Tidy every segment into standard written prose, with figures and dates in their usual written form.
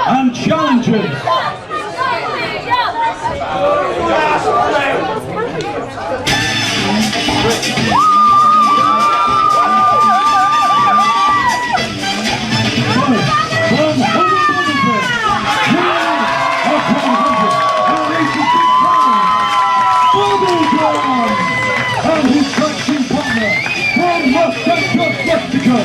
And challengers. And his traction partner from Los Santos, Mexico,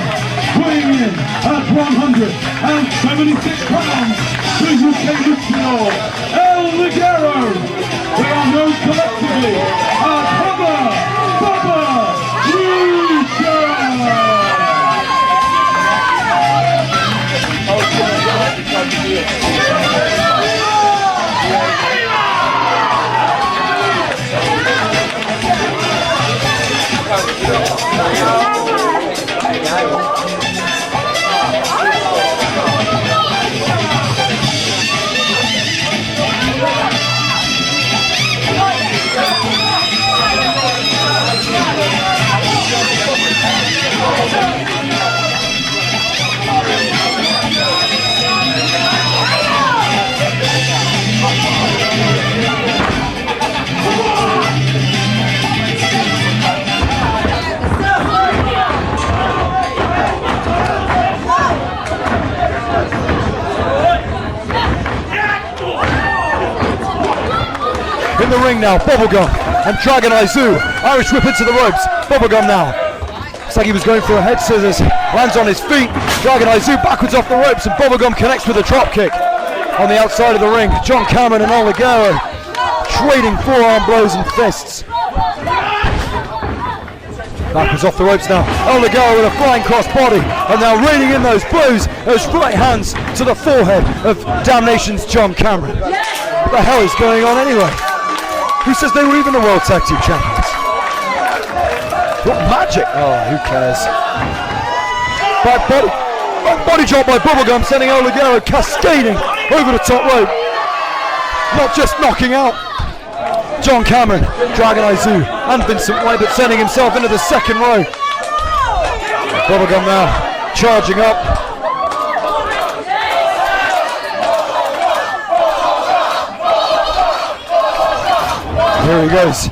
weighing in at 176 pounds, the UK Luchador, El Ligero. They are known collectively as Hubba Bubba Lucha. In the ring now, Bubblegum and Dragon Izu. Irish whip into the ropes. Bubblegum now. Looks like he was going for a head scissors. Lands on his feet. Dragon Izu backwards off the ropes, and Bubblegum connects with a drop kick. On the outside of the ring, John Cameron and El Ligero trading forearm blows and fists. Backwards off the ropes now. El Ligero with a flying cross body, and now raining in those blows, those right hands to the forehead of Damnation's John Cameron. What the hell is going on anyway? Who says they were even the World Tag Team Champions? What magic? Oh, who cares? Body drop by Bubblegum, sending El Ligero cascading over the top rope. Not just knocking out John Cameron, Dragon Izu, and Vincent White, but sending himself into the second row. Bubblegum now charging up. Here he goes,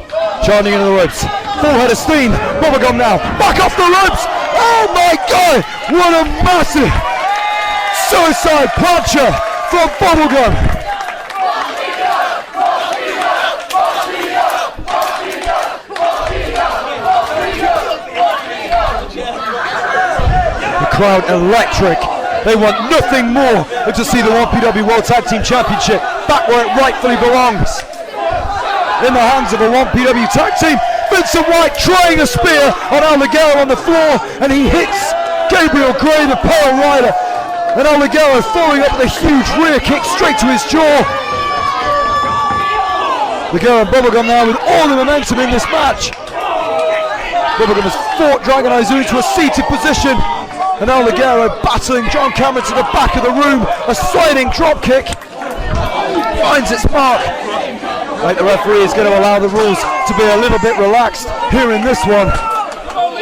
charging into the ropes. Full head of steam. Bubblegum now, back off the ropes. Oh my God! What a massive suicide puncher from Bubblegum. The crowd electric. They want nothing more than to see the 1PW World Tag Team Championship back where it rightfully belongs. In the hands of a 1PW tag team. Vincent White trying a spear on El Ligero on the floor, and he hits Gabriel Gray, the Pale Rider. And El Ligero following up with a huge rear kick straight to his jaw. Ligero and Bubblegum now with all the momentum in this match. Bubblegum has fought Dragon Izu into a seated position, and El Ligero battling John Cameron to the back of the room. A sliding drop kick finds its mark. Like the referee is going to allow the rules to be a little bit relaxed here in this one.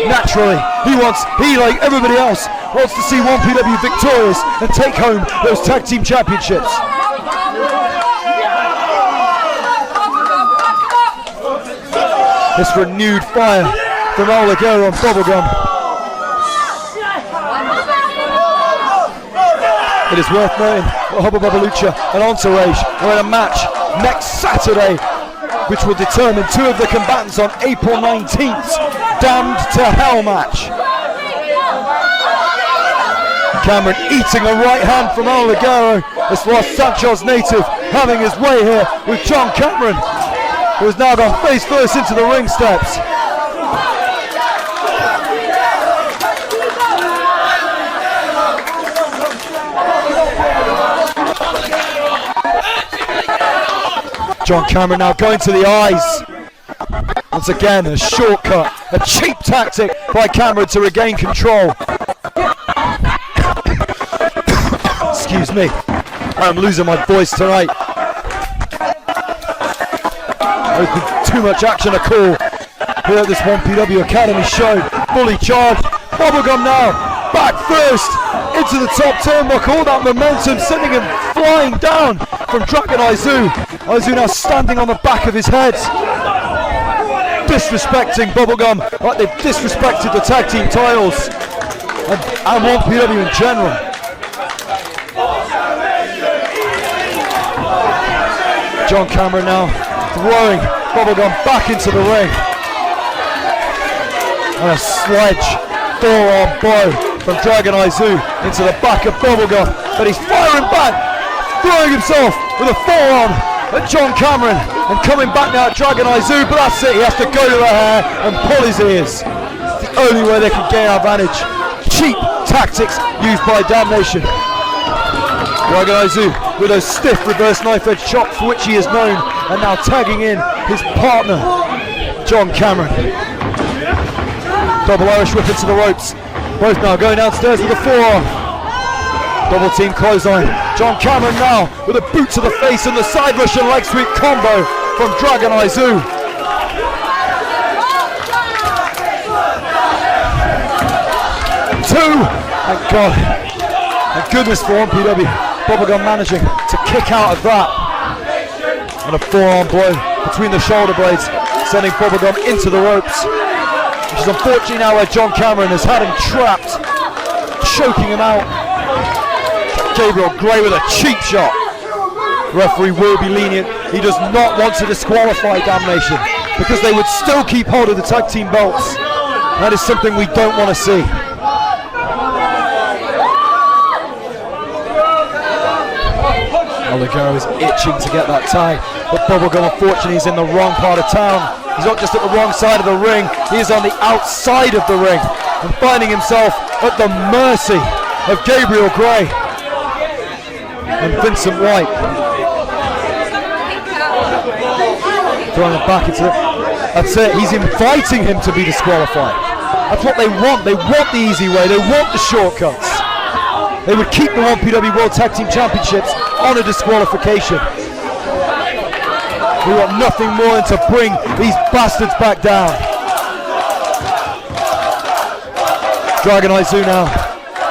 Naturally, he like everybody else wants to see 1PW victorious and take home those tag team championships. This renewed fire from El Ligero and Bubblegum. It is worth noting that Hubba Bubba Lucha and Entourage are in a match next Saturday, which will determine two of the combatants on April 19th's Damned to Hell match. Cameron eating a right hand from El Ligero. This Los Santos native having his way here with John Cameron, who has now gone face first into the ring steps. John Cameron now going to the eyes. Once again, a shortcut, a cheap tactic by Cameron to regain control. me. I'm losing my voice tonight. There's been too much action to call here at this 1PW Academy show. Fully charged. Bubblegum now, back first into the top turnbuckle. All that momentum sending him flying down from Dragon Aizu. Aizu now standing on the back of his head. Disrespecting Bubblegum like they've disrespected the tag team titles and 1PW in general. John Cameron now throwing Bubblegum back into the ring. And a sledge forearm blow from Dragon Aizu into the back of Bubblegum. But he's firing back, throwing himself with a forearm at John Cameron and coming back now at Dragon Aizu. But that's it, he has to go to the hair and pull his ears. It's the only way they can gain advantage. Cheap tactics used by Damnation. Dragon Aizu with those stiff reverse knife edge chops for which he is known, and now tagging in his partner, John Cameron. Double Irish whip into the ropes. Both now going downstairs with a forearm. Double team clothesline. John Cameron now with a boot to the face and the side Russian leg sweep combo from Dragon Aizu. Two! Thank God. Thank goodness for 1PW. Bubblegum managing to kick out of that. And a forearm blow between the shoulder blades, sending Bubblegum into the ropes. Which is unfortunately now where John Cameron has had him trapped, choking him out. Gabriel Gray with a cheap shot. Referee will be lenient. He does not want to disqualify Damnation because they would still keep hold of the tag team belts. That is something we don't want to see. Ligero is itching to get that tag, but Bubblegum unfortunately is in the wrong part of town. He's not just at the wrong side of the ring, he is on the outside of the ring and finding himself at the mercy of Gabriel Gray and Vincent White. Throwing it back into it. That's it, he's inviting him to be disqualified. That's what they want. They want the easy way, they want the shortcuts. They would keep the 1PW World Tag Team Championships on a disqualification. We want nothing more than to bring these bastards back down. Dragon Aizu now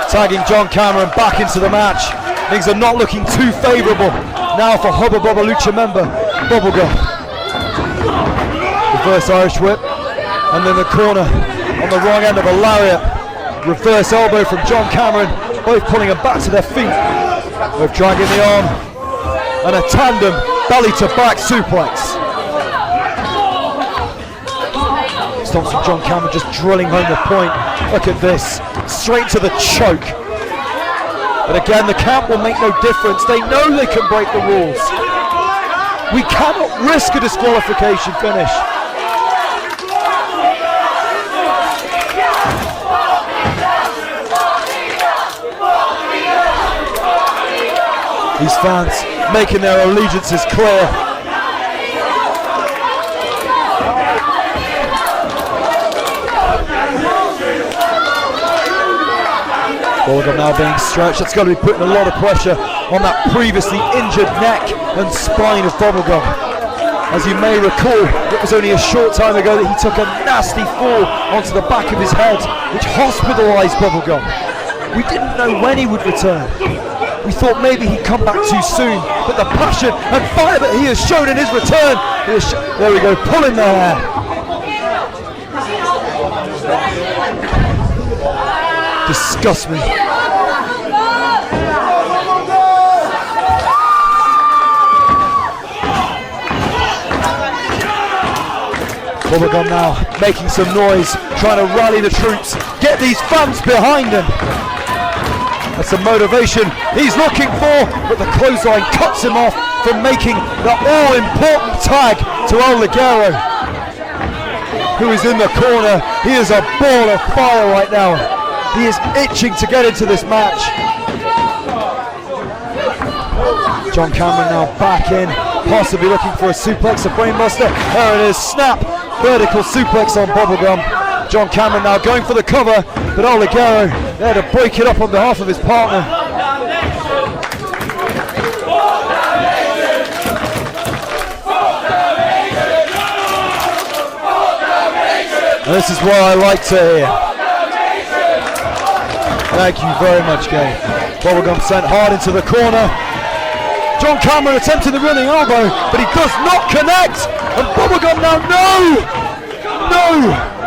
tagging John Cameron back into the match. Things are not looking too favourable now for Hubba Bubba Lucha member Bubblegum. Reverse Irish whip, and then the corner on the wrong end of a lariat. Reverse elbow from John Cameron, both pulling him back to their feet. Both dragging the arm, and a tandem belly to back suplex. Stomps from John Cameron, just drilling home the point. Look at this, straight to the choke. But again, the count will make no difference. They know they can break the rules. We cannot risk a disqualification finish. These fans making their allegiances clear. Bubblegum now being stretched. That's got to be putting a lot of pressure on that previously injured neck and spine of Bubblegum. As you may recall, it was only a short time ago that he took a nasty fall onto the back of his head, which hospitalised Bubblegum. We didn't know when he would return. We thought maybe he'd come back too soon, but the passion and fire that he has shown in his return, there we go, pulling their hair. Disgust me. Bubblegum now making some noise, trying to rally the troops, get these fans behind him. That's the motivation he's looking for, but the clothesline cuts him off from making the all-important tag to Ligero, who is in the corner. He is a ball of fire right now. He is itching to get into this match. John Cameron now back in, possibly looking for a suplex, a brainbuster. There it is, snap, vertical suplex on Bubblegum. John Cameron now going for the cover, but Ligero there to break it up on behalf of his partner. This is what I like to hear. Thank you very much, Gabe. Bubblegum sent hard into the corner. John Cameron attempting the running elbow, but he does not connect. And Bubblegum now, no!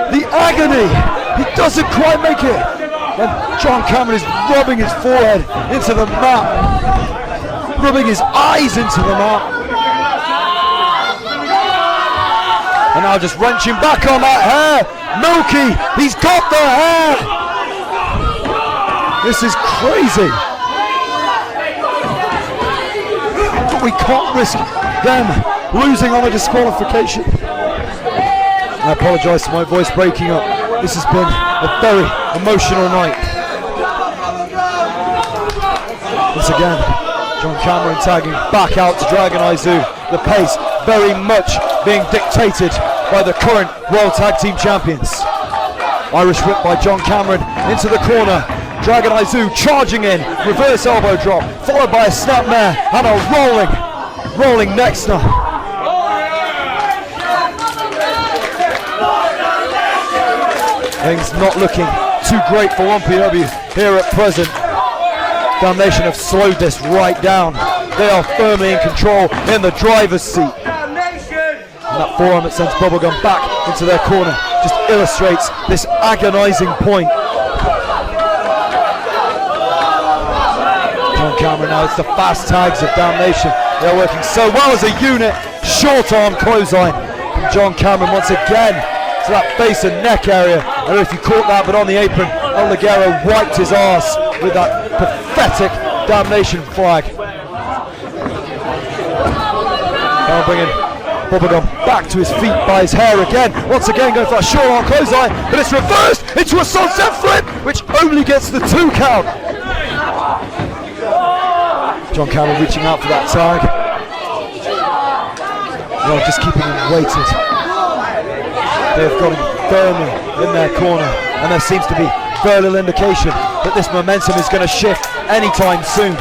The agony. He doesn't quite make it. And John Cameron is rubbing his forehead into the mat, rubbing his eyes into the mat. And now just wrenching back on that hair. Milky, he's got the hair. This is crazy. But we can't risk them losing on a disqualification. I apologise for my voice breaking up. This has been a very emotional night. Once again, John Cameron tagging back out to Dragon Izu. The pace very much being dictated by the current World Tag Team Champions. Irish whip by John Cameron into the corner. Dragon Izu charging in, reverse elbow drop, followed by a snapmare and a rolling neck snap. Things not looking too great for 1PW here at present. Damnation have slowed this right down. They are firmly in control in the driver's seat. And that forearm that sends Bubblegum back into their corner just illustrates this agonising point. John Cameron now, it's the fast tags of Damnation. They're working so well as a unit. Short arm clothesline from John Cameron once again to that face and neck area. I don't know if you caught that, but on the apron, El Ligero wiped his arse with that pathetic Damnation flag. Now bringing Bubblegum back to his feet by his hair again. Once again going for a short arm clothesline, but it's reversed into a sunset flip, which only gets the 2 count. John Cameron reaching out for that tag. Well, just keeping him weighted. They've got him firmly in their corner, and there seems to be very little indication that this momentum is going to shift anytime soon.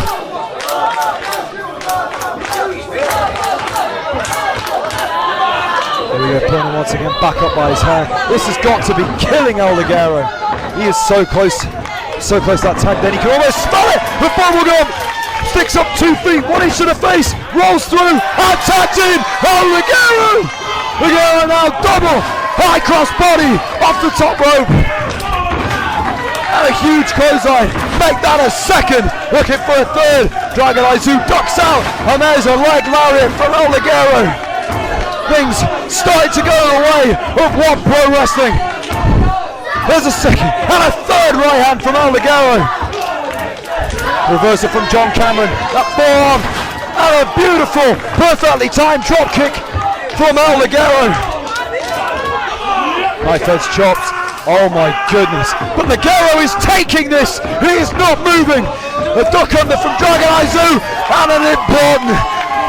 There we go, pulling him once again back up by his hair. This has got to be killing El Ligero. He is so close to that tag. Then he can almost smell it. The Bubblegum sticks up 2 feet, 1 inch to the face, rolls through, and tags in. El Ligero! Ligero now double high cross body off the top rope. And a huge clothesline. Make that a second. Looking for a third. Dragon Izu ducks out, and there's a leg lariat from El Ligero. Things starting to go the way of One Pro Wrestling. There's a second and a third right hand from El Ligero. Reversal from John Cameron. That forearm and a beautiful, perfectly timed drop kick from El Ligero. Knife edge chops. Oh my goodness. But Ligero is taking this. He is not moving. A duck under from Dragon Izu and an important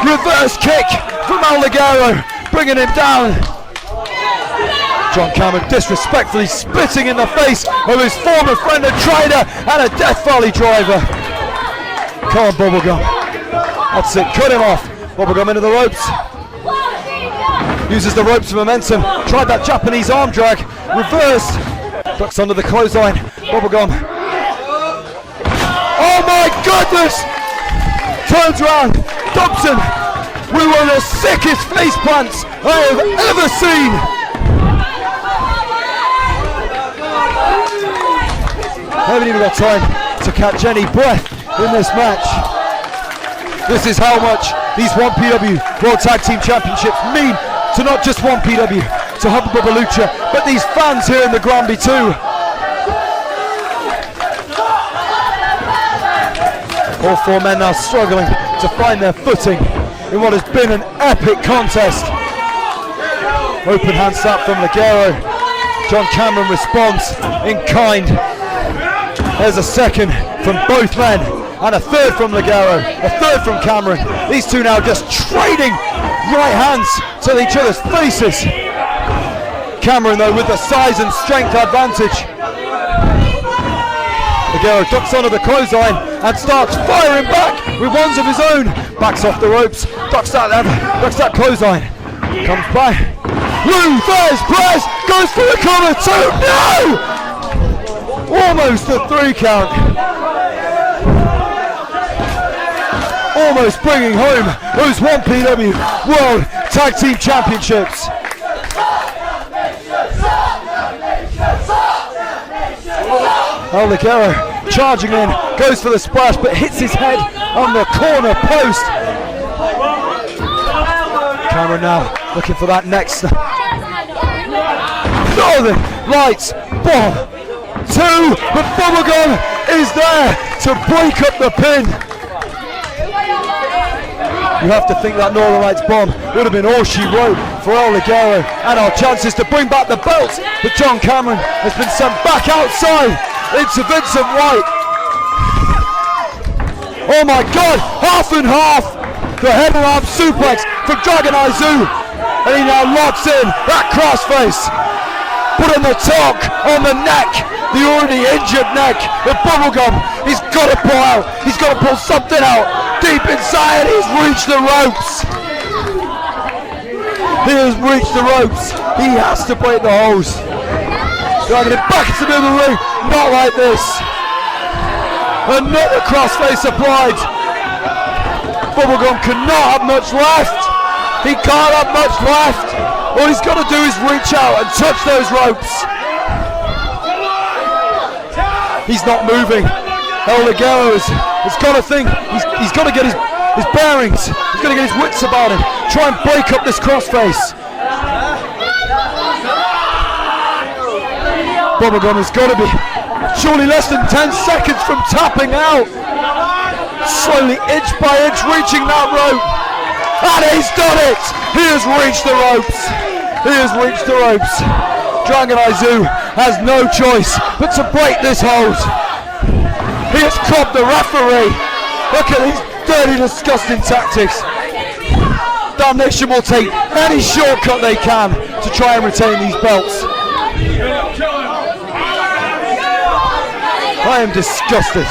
reverse kick from El Ligero, bringing him down. John Cameron disrespectfully spitting in the face of his former friend and trainer and a Death Valley driver. Come on, Bubblegum. That's it, cut him off. Bubblegum into the ropes. Uses the ropes for momentum. Tried that Japanese arm drag. Reversed. Ducks under the clothesline. Bubblegum. Oh my goodness! Turns around. Dobson with one of the sickest face plants I have ever seen. I haven't even got time to catch any breath in this match. This is how much these 1PW World Tag Team Championships mean to not just 1PW, to Hubba Bubba Lucha, but these fans here in the Granby too. All 4 men now struggling to find their footing in what has been an epic contest. Open hand slap from Ligero. John Cameron responds in kind. There's a second from both men, and a third from Ligero, a third from Cameron. These two now just trading right hands to each other's faces. Cameron though with the size and strength advantage. Ligero ducks onto the clothesline and starts firing back with ones of his own. Backs off the ropes, ducks that clothesline. Comes back, Reverse press, goes for the cover, 2, no! Almost a 3 count. Almost bringing home those 1PW World Tag Team Championships. El Ligero charging in, goes for the splash, but hits his head on the corner post. Cameron now looking for that next. Northern Lights bomb. 2, but Bubblegum is there to break up the pin. You have to think that Northern Lights bomb would have been all she wrote for El Ligero and our chances to bring back the belts, but John Cameron has been sent back outside into Vincent White. Oh my God, half and half. The head and arm suplex from Dragon Izu, and he now locks in that crossface. Putting the torque on the neck, the already injured neck of Bubblegum. He's got to pull out, he's got to pull something out. Deep inside, he's reached the ropes. He has reached the ropes. He has to break the hose. Dragging it back into the middle of the ring, not like this. Another crossface applied. Bubblegum cannot have much left. He can't have much left. All he's got to do is reach out and touch those ropes. He's not moving. El Ligero has got to think. He's got to get his bearings. He's got to get his wits about him. Try and break up this crossface. Bubblegum has got to be surely less than 10 seconds from tapping out. Slowly, inch by inch, reaching that rope. And he's done it! He has reached the ropes. He has reached the ropes. Dragon Izu has no choice but to break this hold. He has caught the referee. Look at these dirty, disgusting tactics. Damnation will take any shortcut they can to try and retain these belts. I am disgusted.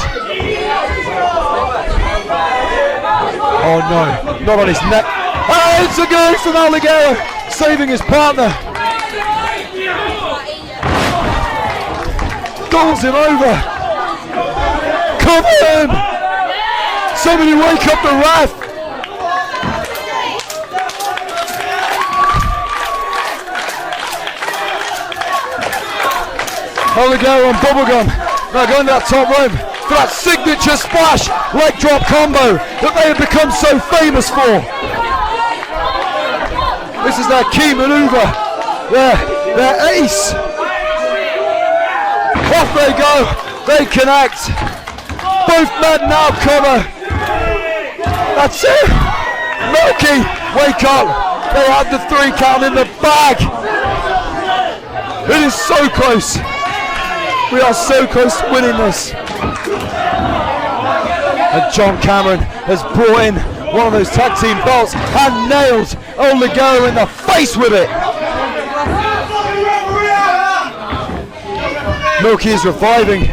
Oh no, not on his neck. Oh, it's a good from El Ligero, saving his partner. Calls him over. Cover him! Somebody wake up the ref! El Ligero and Bubblegum now going to that top rope for that signature splash leg drop combo that they have become so famous for. This is their key maneuver, their ace. Off they go, they connect. Both men now cover. That's it. Milky, wake up. They had the 3 count in the bag. It is so close. We are so close to winning this. And John Cameron has brought in one of those tag team belts and nailed El Ligero in the face with it. Milky is reviving.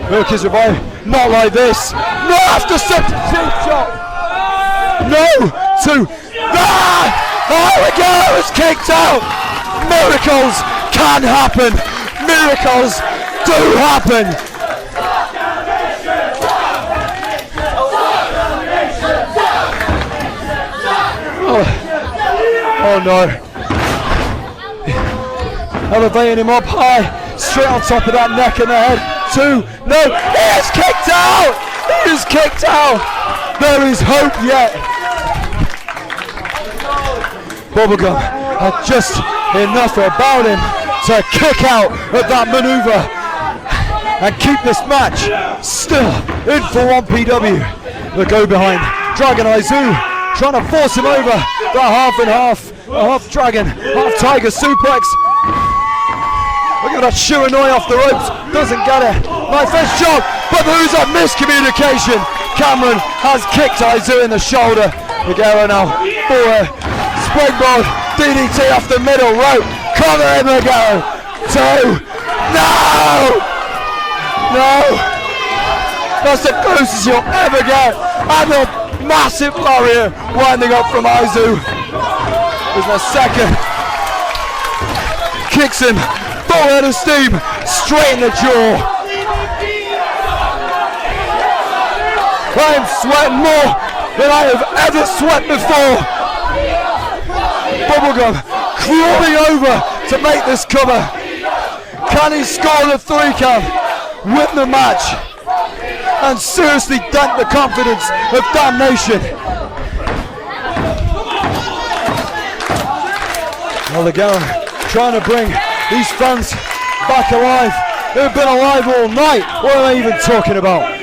Milky is reviving. Not like this. No, after substitute shot. No, 2. El Ligero is kicked out. Miracles can happen. Miracles do happen. Oh no. Elevating him up high, straight on top of that neck and the head. 2. No, he is kicked out. He is kicked out. There is hope yet. Bubblegum had just enough about him to kick out of that maneuver and keep this match still in for 1PW. The go behind Dragon Izu trying to force him over that half and half, a half dragon, half tiger suplex. Look at that Shiranoi off the ropes, doesn't get it. Nice first shot, but there's a miscommunication. Cameron has kicked Izu in the shoulder. Ligero now for a springboard DDT off the middle rope. Cover him, Ligero. 2. No! No! That's the closest you'll ever get. And a massive barrier winding up from Izu. There's my second kicks him full head of steam straight in the jaw. I am sweating more than I have ever sweat before. Bubblegum crawling over to make this cover. Can he score the 3 count, win the match, and seriously dent the confidence of Damnation? Well, again, trying to bring these fans back alive. They've been alive all night. What am I even talking about?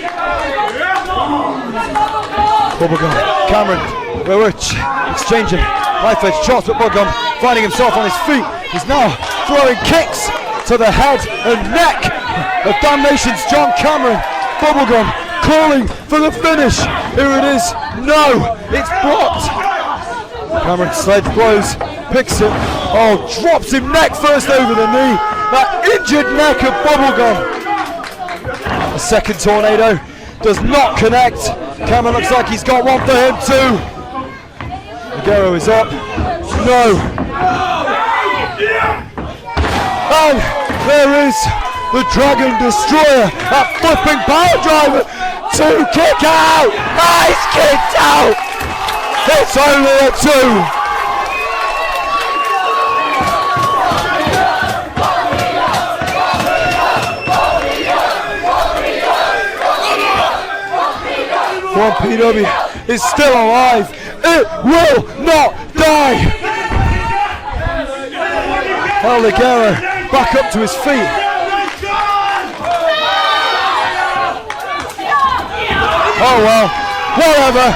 Bubblegum, Cameron, Rich exchanging knife edge shots, but Bubblegum finding himself on his feet. He's now throwing kicks to the head and neck of Damnation's John Cameron. Bubblegum calling for the finish. Here it is. No, it's blocked. Cameron sledge blows, picks him. Oh, drops him neck first over the knee. That injured neck of Bubblegum. The second tornado does not connect. Cameron looks like he's got one for him too. Ligero is up. No. And there is the Dragon Destroyer. That flipping power driver to kick out. Nice kicked out. It's only a 2. One PW is still alive. It will not die. El Ligero back up to his feet. Oh well, whatever.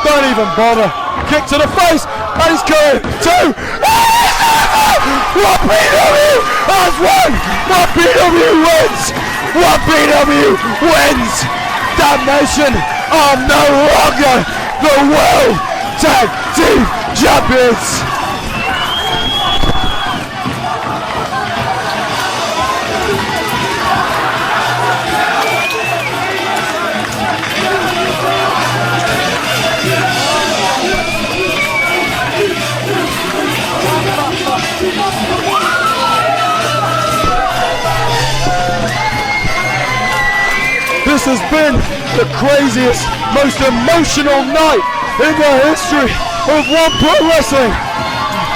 Don't even bother. Kick to the face, and he's going 2. One PW has won. One PW wins. One PW wins. Damnation are no longer the World Tag Team Champions. This has been the craziest, most emotional night in the history of One Pro Wrestling.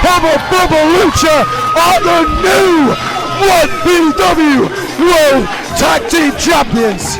Hubba Bubba Lucha are the new 1PW World Tag Team Champions.